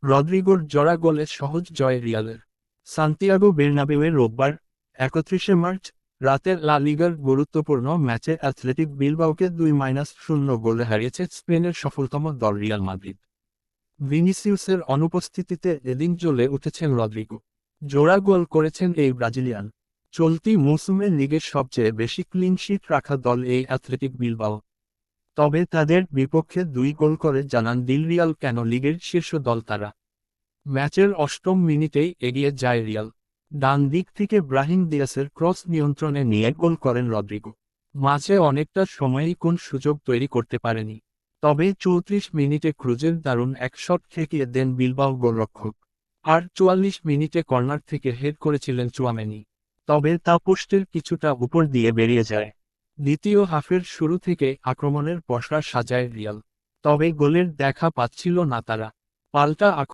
রদ্রিগোর জোড়া গোলে সহজ জয় রিয়ালের। সান্তিয়াগো বের্নাবেউয়ে রোববার ৩১ মার্চ রাতের লা লিগার গুরুত্বপূর্ণ ম্যাচে অ্যাথলেটিক বিলবাওকে ২-০ গোলে হারিয়েছে স্পেনের সফলতম দল রিয়াল মাদ্রিদ। ভিনিসিউসের অনুপস্থিতিতে এদিন জ্বলে উঠেছেন রদ্রিগো। জোড়া গোল করেছেন এই ব্রাজিলিয়ান। চলতি মৌসুমে লিগের সবচেয়ে বেশি ক্লিনশিট রাখা দল এই অ্যাথলেটিক বিলবাও। তবে তাদের বিপক্ষে ২ গোল করে জানান দিল রিয়াল কেন লিগের শীর্ষ দল তারা। ম্যাচের ৮ম মিনিটেই এগিয়ে যায় রিয়াল। ডান দিক থেকে ব্রাহিম দিয়াসের ক্রস নিয়ন্ত্রণে নিয়ে গোল করেন রদ্রিগো। মাঝে অনেকটা সময়েই কোন সুযোগ তৈরি করতে পারেনি। তবে ৩৪ মিনিটে ক্রুজের দারুণ এক শট ঠেকিয়ে দেন বিলবাও গোলরক্ষক। আর ৪৪ মিনিটে কর্নার থেকে হেড করেছিলেন চুয়ামেনি। তবে তা পোস্টের কিছুটা উপর দিয়ে বেরিয়ে যায়। দ্বিতীয় হাফের শুরু থেকে আক্রমণের পসরা সাজায় রিয়াল। তবে গোলের দেখা পাচ্ছিল না তারা। পাল্টা